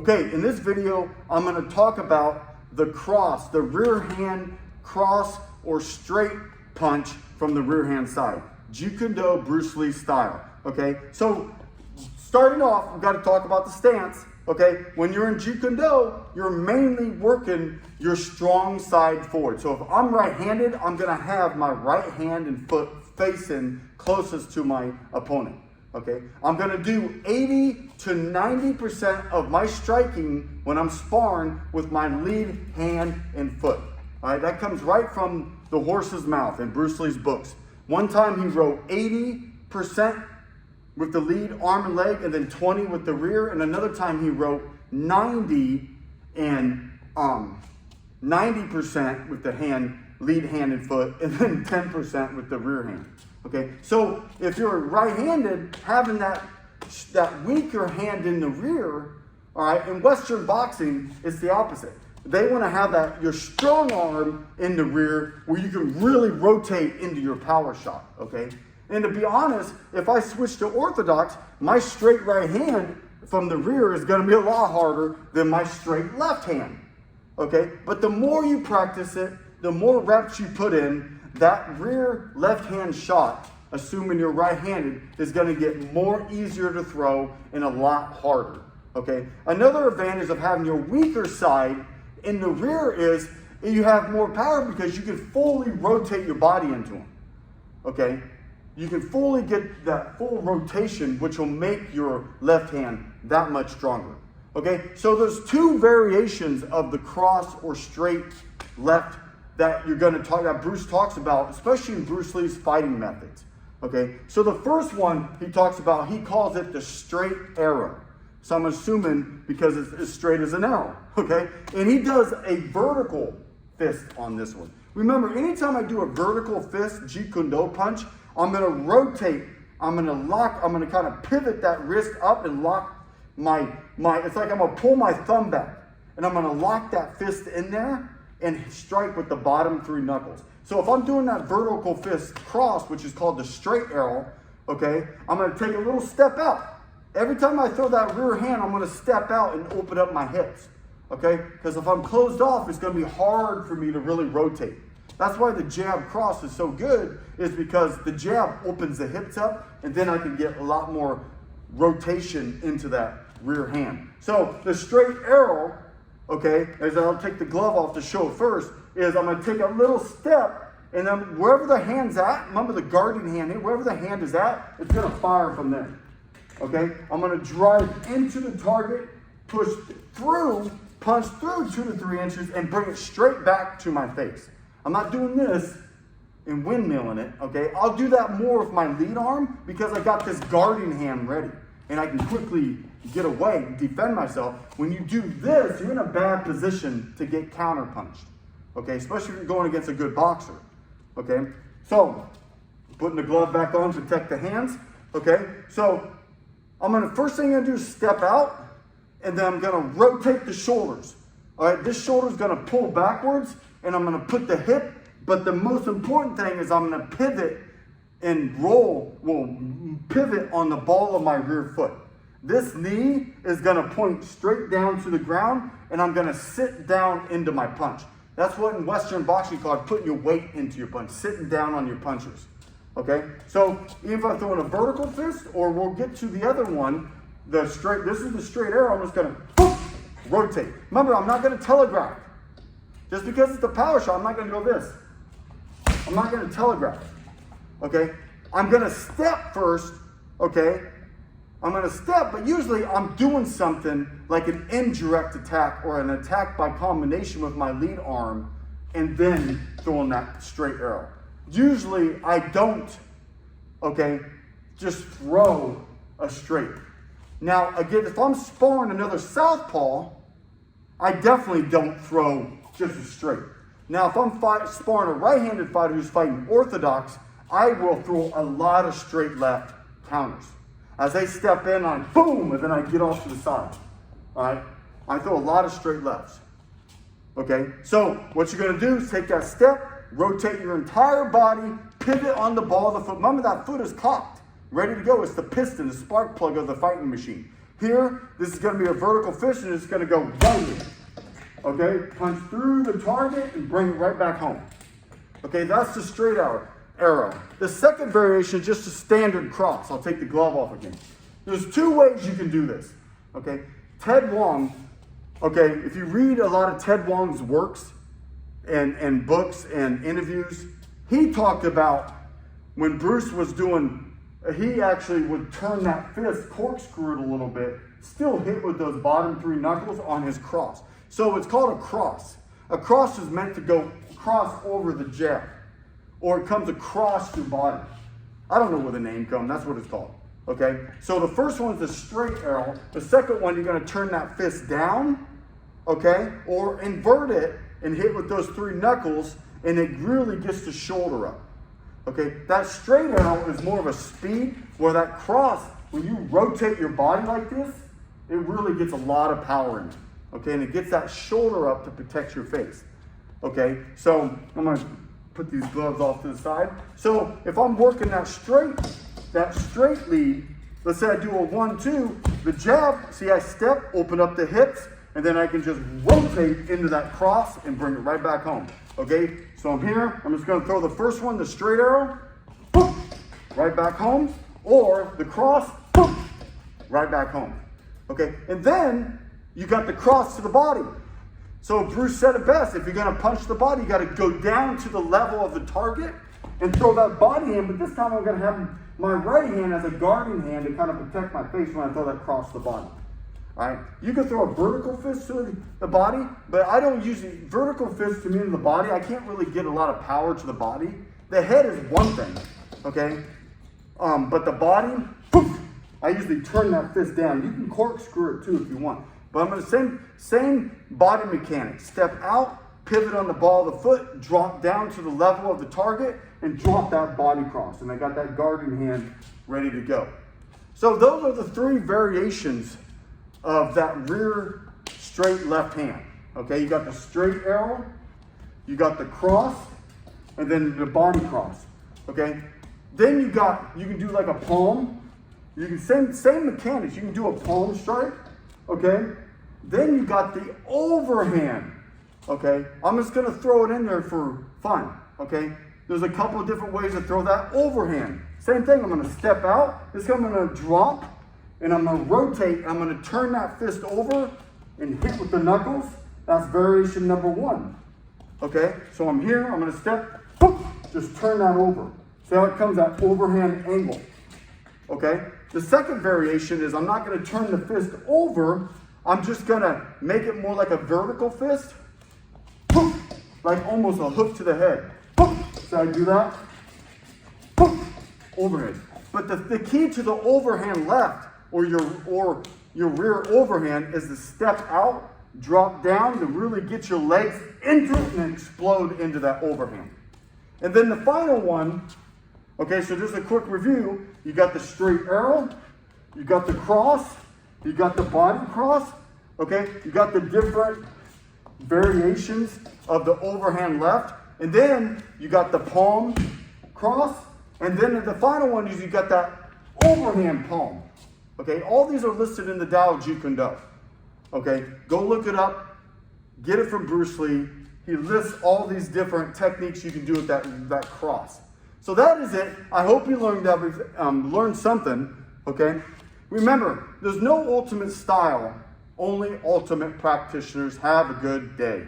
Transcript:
Okay, in this video, I'm going to talk about the cross, the rear hand cross or straight punch from the rear hand side. Jeet Kune, Bruce Lee style. Okay, so starting off, we've got to talk about the stance. Okay, when you're in Jeet Kune, you're mainly working your strong side forward. So if I'm right-handed, I'm going to have my right hand and foot facing closest to my opponent. Okay, I'm going to do 80 to 90% of my striking when I'm sparring with my lead hand and foot. All right, that comes right from the horse's mouth in Bruce Lee's books. One time he wrote 80% with the lead arm and leg, and then 20 with the rear. And another time he wrote 90 and 90% with the hand, lead hand and foot, and then 10% with the rear hand. Okay, so if you're right-handed, having that weaker hand in the rear, all right, in Western boxing, it's the opposite. They want to have your strong arm in the rear where you can really rotate into your power shot, okay? And to be honest, if I switch to orthodox, my straight right hand from the rear is going to be a lot harder than my straight left hand, okay? But the more you practice it, the more reps you put in, that rear left hand shot, assuming you're right-handed, is going to get more easier to throw and a lot harder, okay? Another advantage of having your weaker side in the rear is you have more power because you can fully rotate your body into them, okay? You can fully get that full rotation, which will make your left hand that much stronger, okay? So there's two variations of the cross or straight left that you're going to talk about, Bruce talks about, especially in Bruce Lee's fighting methods. Okay, so the first one he talks about, he calls it the straight arrow. So I'm assuming because it's as straight as an arrow. Okay, and he does a vertical fist on this one. Remember, anytime I do a vertical fist, Jeet Kune punch, I'm going to rotate, I'm going to lock, I'm going to kind of pivot that wrist up and lock my it's like I'm going to pull my thumb back. And I'm going to lock that fist in there and strike with the bottom three knuckles. So if I'm doing that vertical fist cross, which is called the straight arrow, okay, I'm going to take a little step out. Every time I throw that rear hand, I'm going to step out and open up my hips, okay? Because if I'm closed off, it's going to be hard for me to really rotate. That's why the jab cross is so good, is because the jab opens the hips up, and then I can get a lot more rotation into that rear hand. So the straight arrow, okay, as I'll take the glove off to show it first, is I'm going to take a little step, and then wherever the hand's at, remember the guarding hand, wherever the hand is at, it's going to fire from there. Okay? I'm going to drive into the target, push through, punch through 2 to 3 inches, and bring it straight back to my face. I'm not doing this and windmilling it, okay? I'll do that more with my lead arm because I got this guarding hand ready, and I can quickly get away, defend myself. When you do this, you're in a bad position to get counter-punched, okay? Especially if you're going against a good boxer, okay? So, putting the glove back on, protect the hands, okay? So, first thing I'm gonna do is step out, and then I'm gonna rotate the shoulders, all right? This shoulder's gonna pull backwards, and I'm gonna put the hip, but the most important thing is I'm gonna pivot and pivot on the ball of my rear foot. This knee is going to point straight down to the ground, and I'm going to sit down into my punch. That's what in Western boxing called putting your weight into your punch, sitting down on your punches. Okay? So even if I throw in a vertical fist, or we'll get to the other one, this is the straight arrow, I'm just going to rotate. Remember, I'm not going to telegraph. Just because it's a power shot, I'm not going to go this. I'm not going to telegraph. Okay? I'm going to step first, okay? I'm going to step, but usually I'm doing something like an indirect attack or an attack by combination with my lead arm and then throwing that straight arrow. Usually I don't, okay, just throw a straight. Now, again, if I'm sparring another southpaw, I definitely don't throw just a straight. Now, if I'm sparring a right-handed fighter who's fighting orthodox, I will throw a lot of straight left counters. As they step in, I boom, and then I get off to the side. All right? I throw a lot of straight lefts. Okay? So what you're going to do is take that step, rotate your entire body, pivot on the ball of the foot. Remember, that foot is cocked, ready to go. It's the piston, the spark plug of the fighting machine. Here, this is going to be a vertical fist, and it's going to go right here. Okay, punch through the target and bring it right back home. Okay, that's the straight arrow. The second variation is just a standard cross. I'll take the glove off again. There's two ways you can do this. Okay, Ted Wong, okay, if you read a lot of Ted Wong's works and books and interviews, he talked about when Bruce was doing, he actually would turn that fist, corkscrew it a little bit, still hit with those bottom three knuckles on his cross. So it's called a cross. A cross is meant to go cross over the jab, or it comes across your body. I don't know where the name comes, that's what it's called. Okay, so the first one's the straight arrow. The second one, you're going to turn that fist down, okay, or invert it and hit with those three knuckles, and it really gets the shoulder up. Okay, that straight arrow is more of a speed, where that cross, when you rotate your body like this, it really gets a lot of power in it. Okay, and it gets that shoulder up to protect your face. Okay, so I'm going to put these gloves off to the side. So if I'm working that straight lead, let's say I do a 1-2, the jab, see I step, open up the hips, and then I can just rotate into that cross and bring it right back home. Okay, so I'm here, I'm just going to throw the first one, the straight arrow, boom, right back home, or the cross, boom, right back home. Okay, and then you got the cross to the body. So Bruce said it best, if you're going to punch the body, you got to go down to the level of the target and throw that body in, but this time I'm going to have my right hand as a guarding hand to kind of protect my face when I throw that cross to the body. All right, you can throw a vertical fist to the body, but I don't usually, vertical fist to me in the body, I can't really get a lot of power to the body. The head is one thing, okay? But the body, poof, I usually turn that fist down. You can corkscrew it too if you want. But I'm going to same body mechanics. Step out, pivot on the ball of the foot, drop down to the level of the target, and drop that body cross. And I got that guarding hand ready to go. So those are the three variations of that rear straight left hand. Okay, you got the straight arrow, you got the cross, and then the body cross. Okay, then you can do like a palm. You can same mechanics. You can do a palm strike. Okay, then you got the overhand. Okay, I'm just gonna throw it in there for fun. Okay, there's a couple of different ways to throw that overhand. Same thing. I'm gonna step out. This I'm gonna drop. And I'm going to rotate, I'm going to turn that fist over and hit with the knuckles. That's variation number one. Okay, so I'm here, I'm going to step, boop, just turn that over. See how it comes that overhand angle. Okay, the second variation is I'm not going to turn the fist over, I'm just going to make it more like a vertical fist, boop, like almost a hook to the head. Boop. So I do that, boop, overhead. But the key to the overhand left, or your rear overhand, is to step out, drop down to really get your legs into it and explode into that overhand. And then the final one, okay, so just a quick review. You got the straight arrow, you got the cross, you got the body cross, okay? You got the different variations of the overhand left, and then you got the palm cross, and then the final one is you got that overhand palm. Okay, all these are listed in the Tao of Jeet Kune. Okay, go look it up. Get it from Bruce Lee. He lists all these different techniques you can do with that cross. So that is it. I hope you learned something. Okay, remember, there's no ultimate style. Only ultimate practitioners. Have a good day.